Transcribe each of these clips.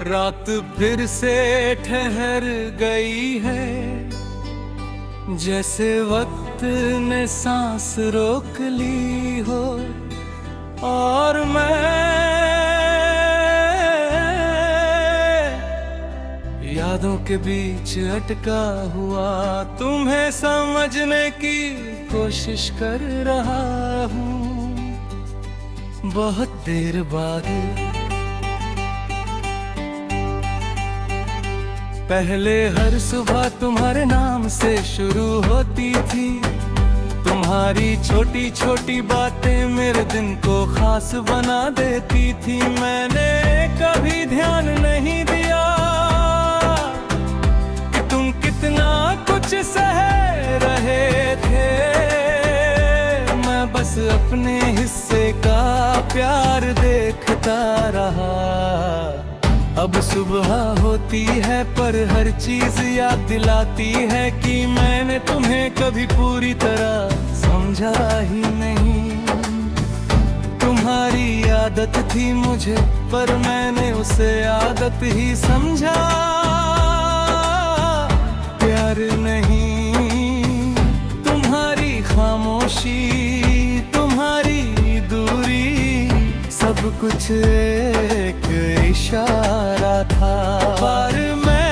रात फिर से ठहर गई है, जैसे वक्त ने सांस रोक ली हो। और मैं यादों के बीच अटका हुआ तुम्हें समझने की कोशिश कर रहा हूँ। बहुत देर बाद पहले हर सुबह तुम्हारे नाम से शुरू होती थी। तुम्हारी छोटी छोटी बातें मेरे दिन को खास बना देती थी। मैंने कभी ध्यान नहीं दिया कि तुम कितना कुछ सह रहे थे। मैं बस अपने हिस्से का प्यार देखता रहा। अब सुबह होती है पर हर चीज याद दिलाती है कि मैंने तुम्हें कभी पूरी तरह समझा ही नहीं। तुम्हारी आदत थी मुझे पर मैंने उसे आदत ही समझा, प्यार नहीं। तुम्हारी खामोशी, तुम्हारी दूरी, सब कुछ एक इशारा था। पर मैं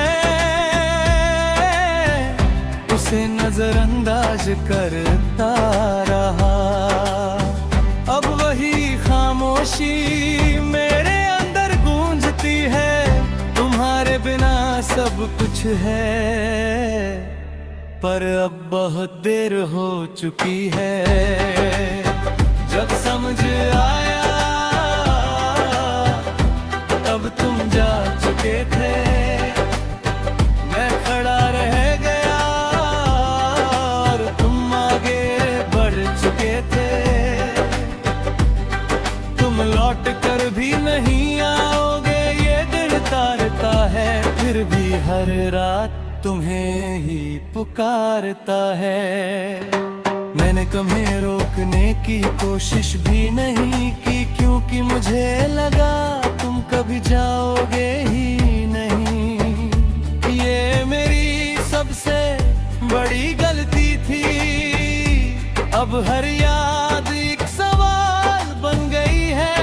उसे नजरअंदाज करता रहा। अब वही खामोशी मेरे अंदर गूंजती है। तुम्हारे बिना सब कुछ है पर अब बहुत देर हो चुकी है। जब समझ आया तब तुम जा चुके थे। मैं खड़ा रह गया और तुम आगे बढ़ चुके थे। तुम लौट कर भी नहीं आओगे ये दिल तारता है, फिर भी हर रात तुम्हें ही पुकारता है। मैंने तुम्हें रोकने की कोशिश भी नहीं की क्योंकि मुझे लगा तुम कभी जाओगे ही नहीं। ये मेरी सबसे बड़ी गलती थी। अब हर याद एक सवाल बन गई है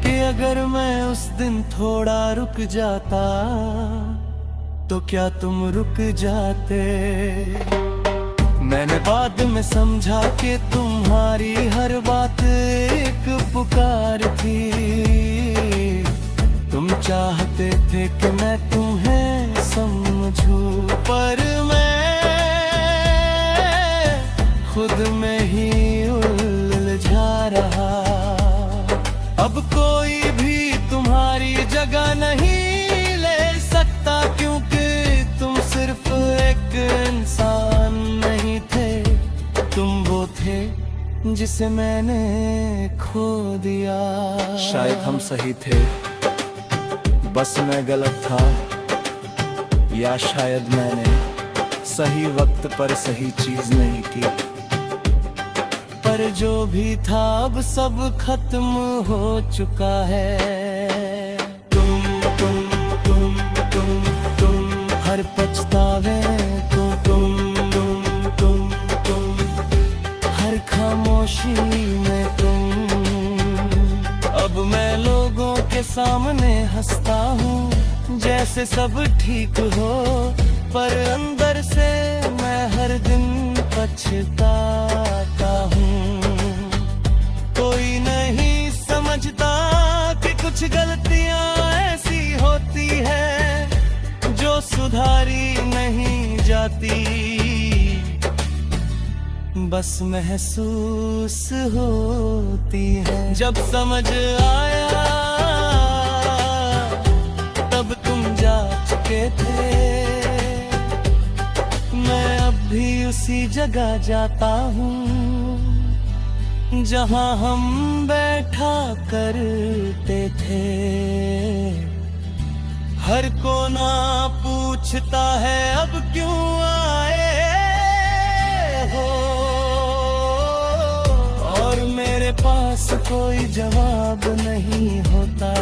कि अगर मैं उस दिन थोड़ा रुक जाता तो क्या तुम रुक जाते। मैंने बाद में समझा कि तुम्हारी हर बात एक पुकार थी। तुम चाहते थे कि मैं तुम्हें समझूं पर मैं खुद में ही उलझा रहा। अब कोई भी तुम्हारी जगह नहीं ले सकता क्योंकि तुम सिर्फ एक इंसान नहीं थे। तुम वो थे जिसे मैंने खो दिया। शायद हम सही थे, बस मैं गलत था, या शायद मैंने सही वक्त पर सही चीज नहीं की। पर जो भी था अब सब खत्म हो चुका है। तुम हर पछतावे को तुम हर खामोशी में तुम। अब मैं लोगों के सामने हंसता हूँ जैसे सब ठीक हो, पर अंदर से मैं हर दिन पछताता हूँ। कोई नहीं समझता कि कुछ गलतियाँ ऐसी होती है जो सुधारी नहीं जाती, बस महसूस होती है। जब समझ आया तब तुम जा चुके थे। मैं अब भी उसी जगह जाता हूँ जहाँ हम बैठा करते थे। हर कोना पूछता है अब क्यों आए हो, और मेरे पास कोई जवाब नहीं होता।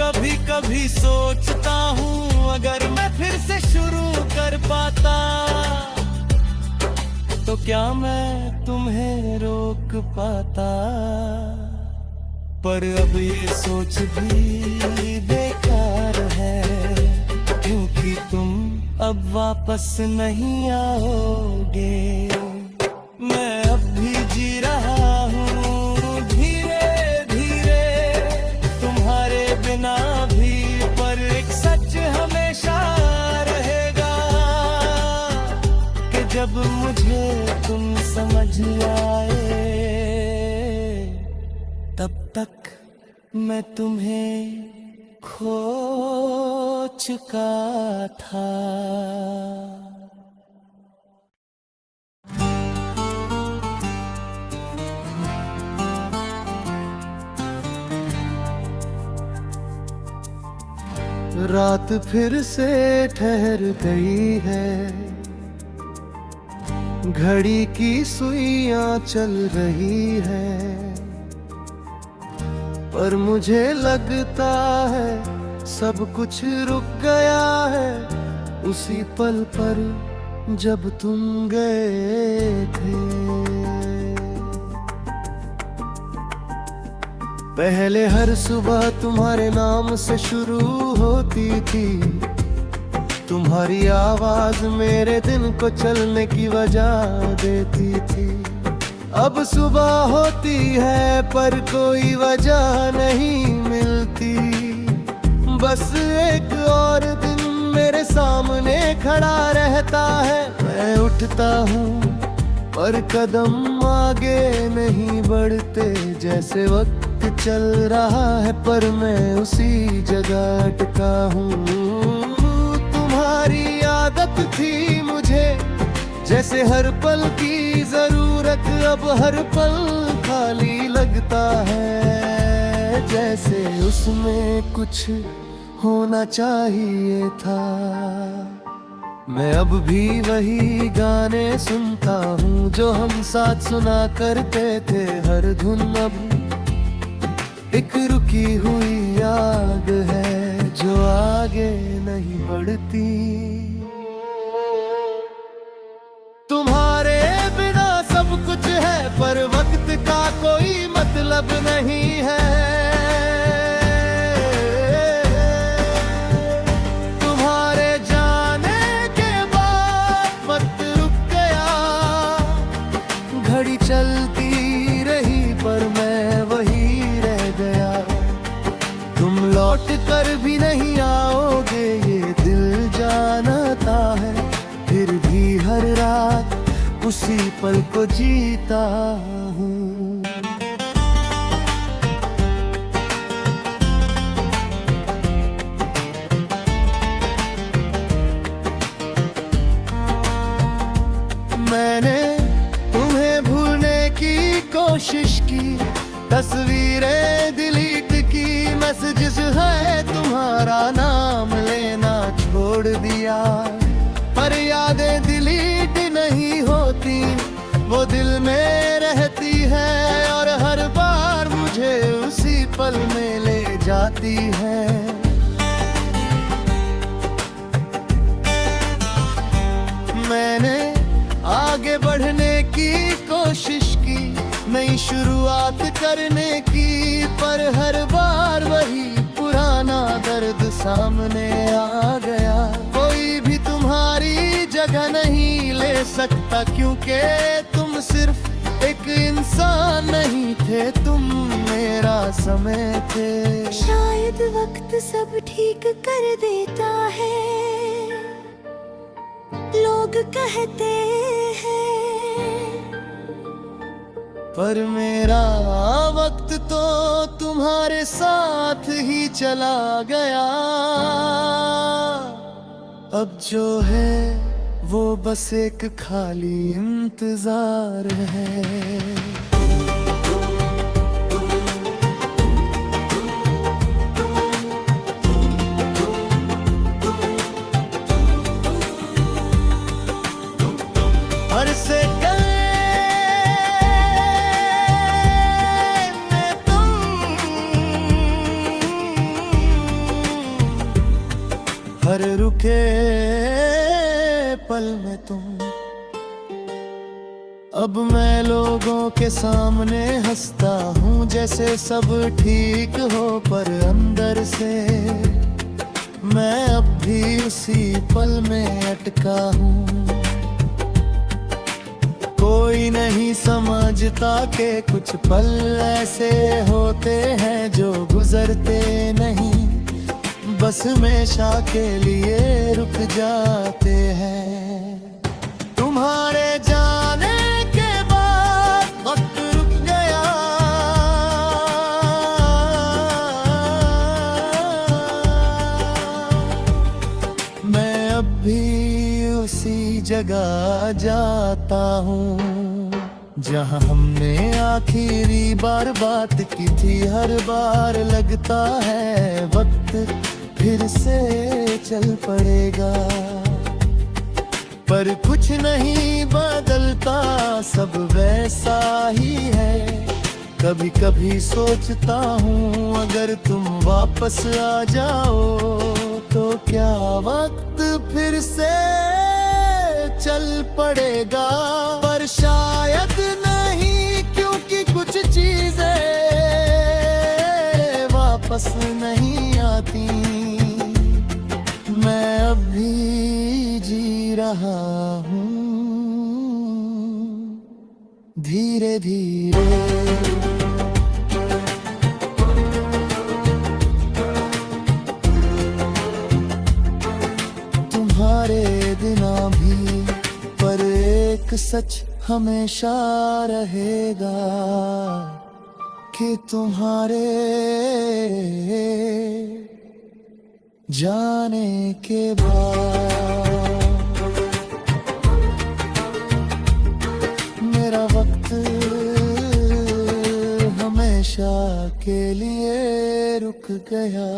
कभी कभी सोचता हूँ अगर मैं फिर से शुरू कर पाता तो क्या मैं तुम्हें रोक पाता। पर अब ये सोच भी बेकार है क्योंकि तुम अब वापस नहीं आओगे। मैं अब भी जी रहा हूँ धीरे धीरे तुम्हारे बिना भी, पर एक सच हमेशा रहेगा कि जब मुझे तुम समझ आए तब तक मैं तुम्हें खो चुका था। रात फिर से ठहर गई है, घड़ी की सुइयां चल रही है, पर मुझे लगता है सब कुछ रुक गया है उसी पल पर जब तुम गए थे। पहले हर सुबह तुम्हारे नाम से शुरू होती थी, तुम्हारी आवाज मेरे दिन को चलने की वजह देती थी। अब सुबह होती है पर कोई वजह नहीं मिलती, बस एक और दिन मेरे सामने खड़ा रहता है। मैं उठता हूँ पर कदम आगे नहीं बढ़ते, जैसे वक्त चल रहा है पर मैं उसी जगह अटका हूँ। तुम्हारी आदत थी मुझे जैसे हर पल की जरूरत, अब हर पल खाली लगता है जैसे उसमें कुछ होना चाहिए था। मैं अब भी वही गाने सुनता हूँ जो हम साथ सुना करते थे, हर धुन अब एक रुकी हुई याद है जो आगे नहीं बढ़ती। तुम्हारे बिना सब कुछ है पर वक्त का कोई मतलब नहीं है। तुम्हारे जाने के बाद वक्त रुक गया, घड़ी चलती रही पर मैं वही रह गया। तुम लौट कर भी नहीं आओगे ये दिल जानता है, फिर भी हर रात उसी पल को जीता हूँ। मैंने तुम्हें भूलने की कोशिश की, तस्वीरें डिलीट की, मैसेजेस है तुम्हारा नाम लेना छोड़ दिया, पर यादें डिलीट नहीं होती, वो दिल में रहती है और हर बार मुझे उसी पल में ले जाती है। मैंने आगे बढ़ने की कोशिश की, नई शुरुआत करने की, पर हर बार वही पुराना दर्द सामने आ गया। कोई भी तुम्हारी जगह नहीं ले सकता क्योंकि तुम सिर्फ एक इंसान नहीं थे, तुम मेरा समय थे। शायद वक्त सब ठीक कर देता है, लोग कहते हैं, पर मेरा वक्त तो तुम्हारे साथ ही चला गया। अब जो है वो बस एक खाली इंतजार है। पल में तुम। अब मैं लोगों के सामने हंसता हूँ जैसे सब ठीक हो, पर अंदर से मैं अब भी उसी पल में अटका हूँ। कोई नहीं समझता कि कुछ पल ऐसे होते हैं जो गुजरते नहीं, बस हमेशा के लिए रुक जाते हैं। तुम्हारे जाने के बाद वक्त रुक गया, मैं अब भी उसी जगह जाता हूँ जहाँ हमने आखिरी बार बात की थी। हर बार लगता है वक्त फिर से चल पड़ेगा, पर कुछ नहीं बदलता, सब वैसा ही है। कभी कभी सोचता हूँ अगर तुम वापस आ जाओ तो क्या वक्त फिर से चल पड़ेगा, पर शायद नहीं, क्योंकि कुछ चीजें वापस नहीं आती। मैं अभी जी रहा हूँ धीरे धीरे। तुम्हारे बिना भी पर एक सच हमेशा रहेगा कि तुम्हारे जाने के बाद मेरा वक्त हमेशा के लिए रुक गया।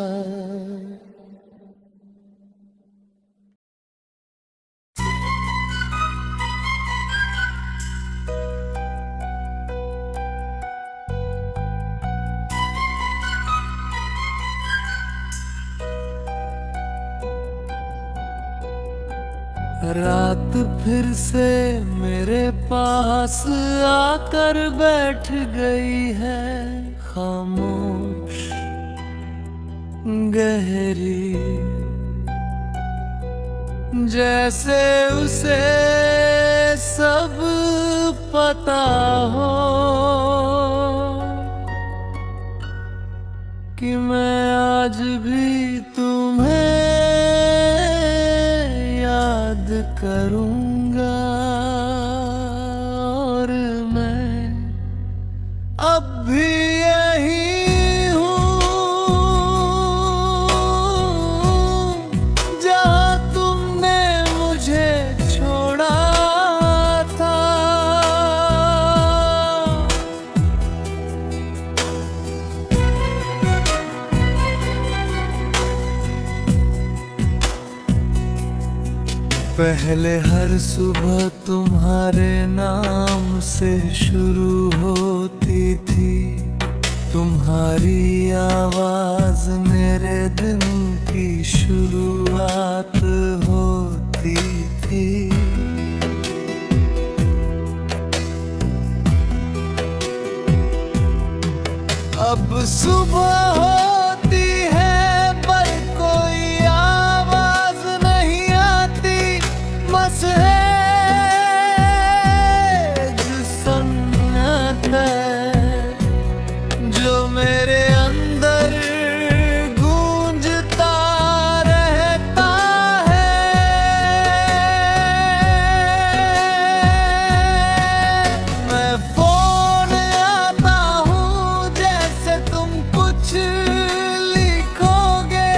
रात फिर से मेरे पास आकर बैठ गई है, खामोश गहरी, जैसे उसे सब पता हो कि मैं आज भी तुम्हें याद करूंगा। और मैं अब भी यही हूँ जहाँ तुमने मुझे छोड़ा था। पहले हर सुबह तुम्हारे नाम से शुरू होती थी, तुम्हारी आवाज मेरे दिन की शुरुआत होती थी। अब सुबह होती है पर कोई आवाज नहीं आती, बस है सुन्नत जो मेरे अंदर गूंजता रहता है। मैं फोन आता हूँ जैसे तुम कुछ लिखोगे,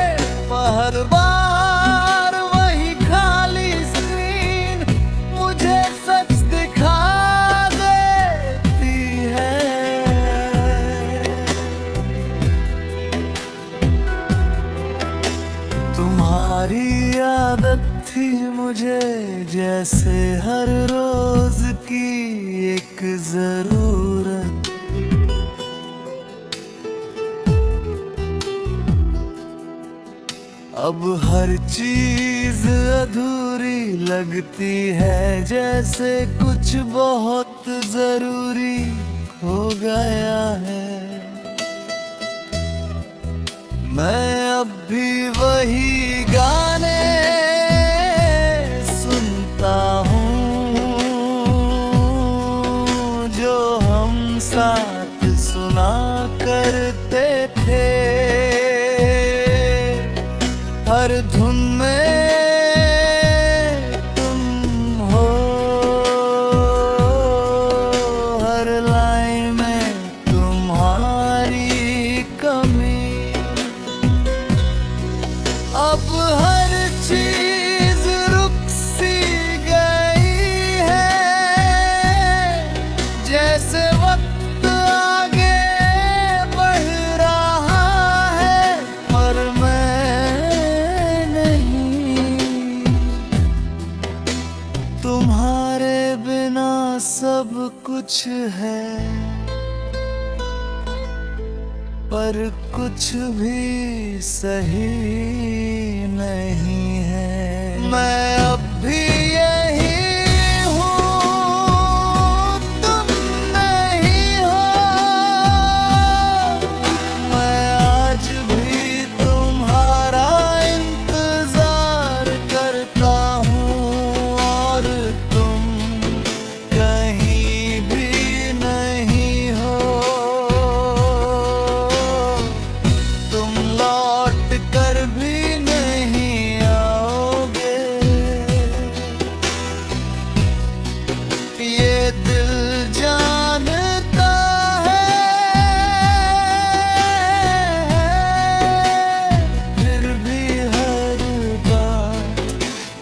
हर बार वही खाली स्क्रीन मुझे सच दिखा देती है। तुम्हारी आदत थी मुझे जैसे हर रोज की एक जरूरत, अब हर चीज अधूरी लगती है जैसे कुछ बहुत जरूरी हो गया है। मैं अब भी वही गाने सुनता हूँ जो हम साथ सुना करते थे। हर धुन में तुम हो, हर लाइन में तुम्हारी कमी। अब हर चीज रुक सी गई है, जैसे वक्त आगे बढ़ रहा है, पर मैं नहीं। तुम्हारे बिना सब कुछ है, पर कुछ भी सही नहीं है। मैं अब भी यही हूँ, तुम नहीं हो। मैं आज भी तुम्हारा इंतजार करता हूँ, और तुम कहीं भी नहीं हो। तुम लौट कर भी नहीं आओगे। ये दिल जानता है, फिर भी हर बार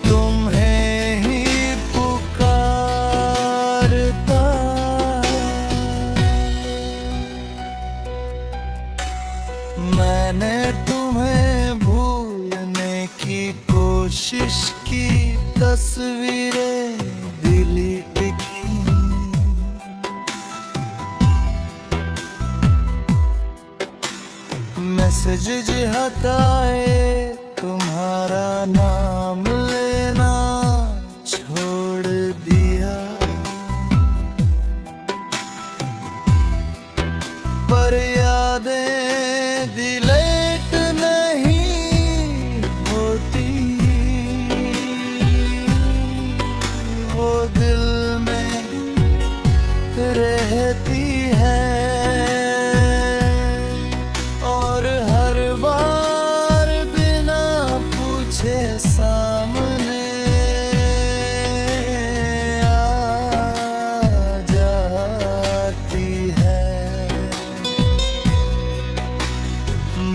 तुम्हें ही पुकारता है। मैंने तुम्हें भूलने की कोशिश की, तस्वीरें डिलीट की। मैसेज हटाए, तुम्हारा नाम लेना छोड़ दिया। पर यादें डिलीट नहीं होती, वो दिल में रहती है। और हर बार बिना पूछे सामने आ जाती है।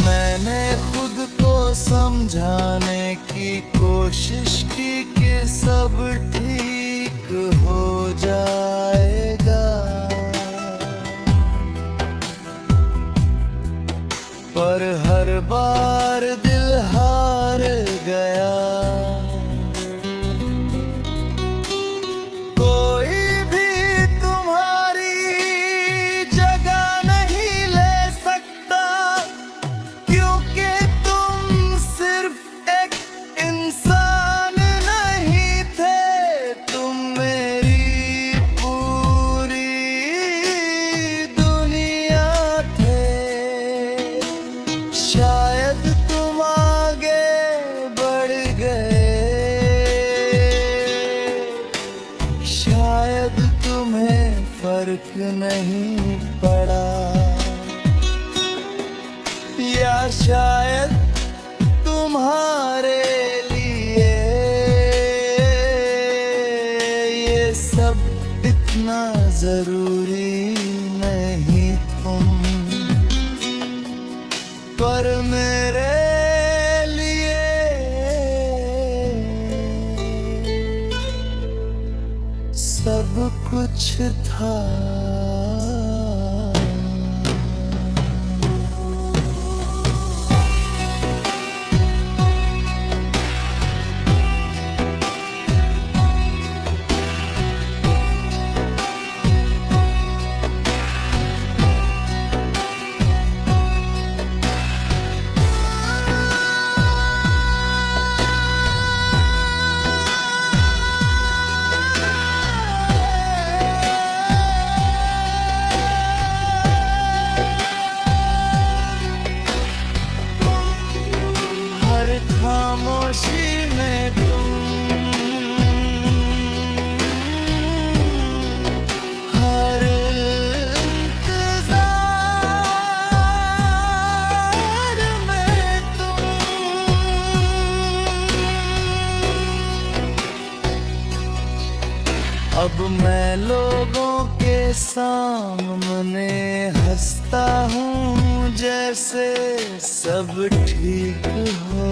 मैंने खुद को समझाने की कोशिश की कि सब ठीक हो जाएगा, पर हर बार दिल हार गया। कोई भी तुम्हारी जगह नहीं ले सकता, क्योंकि तुम सिर्फ एक इंसान नहीं थे। तुम मेरी पूरी दुनिया थे। शायद तुम आगे बढ़ गए, शायद तुम्हें फर्क नहीं पड़ा, या शायद तुम्हारे लिए ये सब इतना जरूरी नहीं। तुम पर मेरे लिए सब कुछ था। सामने हंसता हूँ जैसे सब ठीक हो,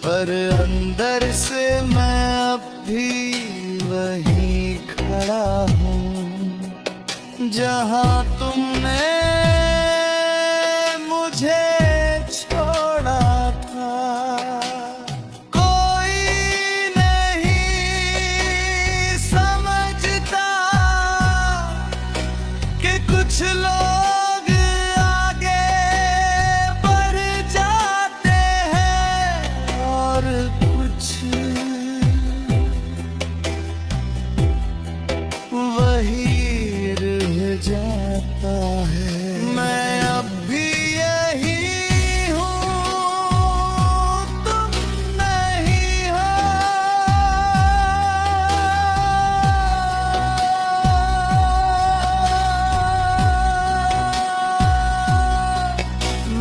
पर अंदर से मैं अब भी वहीं खड़ा हूँ जहाँ तुमने मुझे छोड़ा था। कोई नहीं समझता कि कुछ लोग आगे बढ़ जाते हैं और कुछ वही रह जाता है। मैं अब भी यही हूँ, तुम नहीं हो।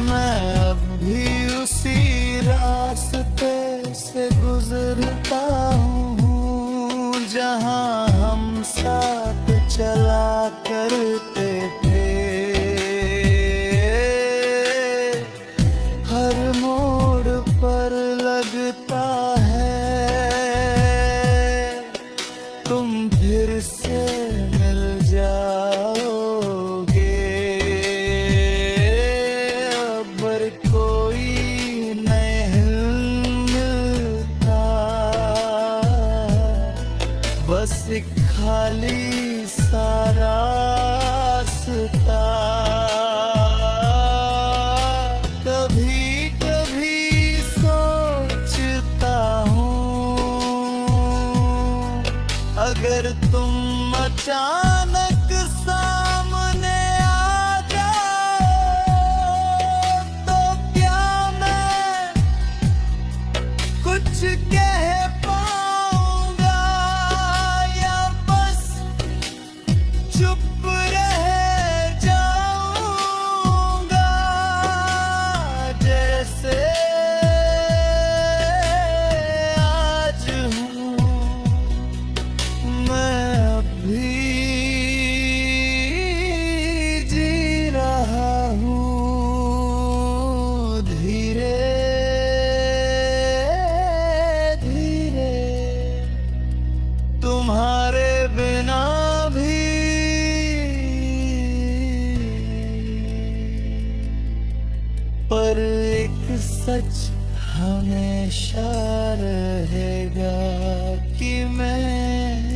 मैं अब भी उसी रास्ते से गुजरता हूँ जहाँ हम साथ चला करते थे। हर मोड़ पर लगता है तुम फिर से मिल जाओगे, पर कोई नहीं मिलता। बस एक खाली सा रास्ता। कभी कभी सोचता हूँ अगर तुम अचानक सामने आ जाओ तो क्या मैं कुछ कह पाऊंगा या बस चुप रह जाऊंगा। जैसे आज हूँ मैं अभी जी रहा हूँ धीरे धीरे तुम्हारे बिना भी। पर एक सच हमेशा रहेगा कि मैं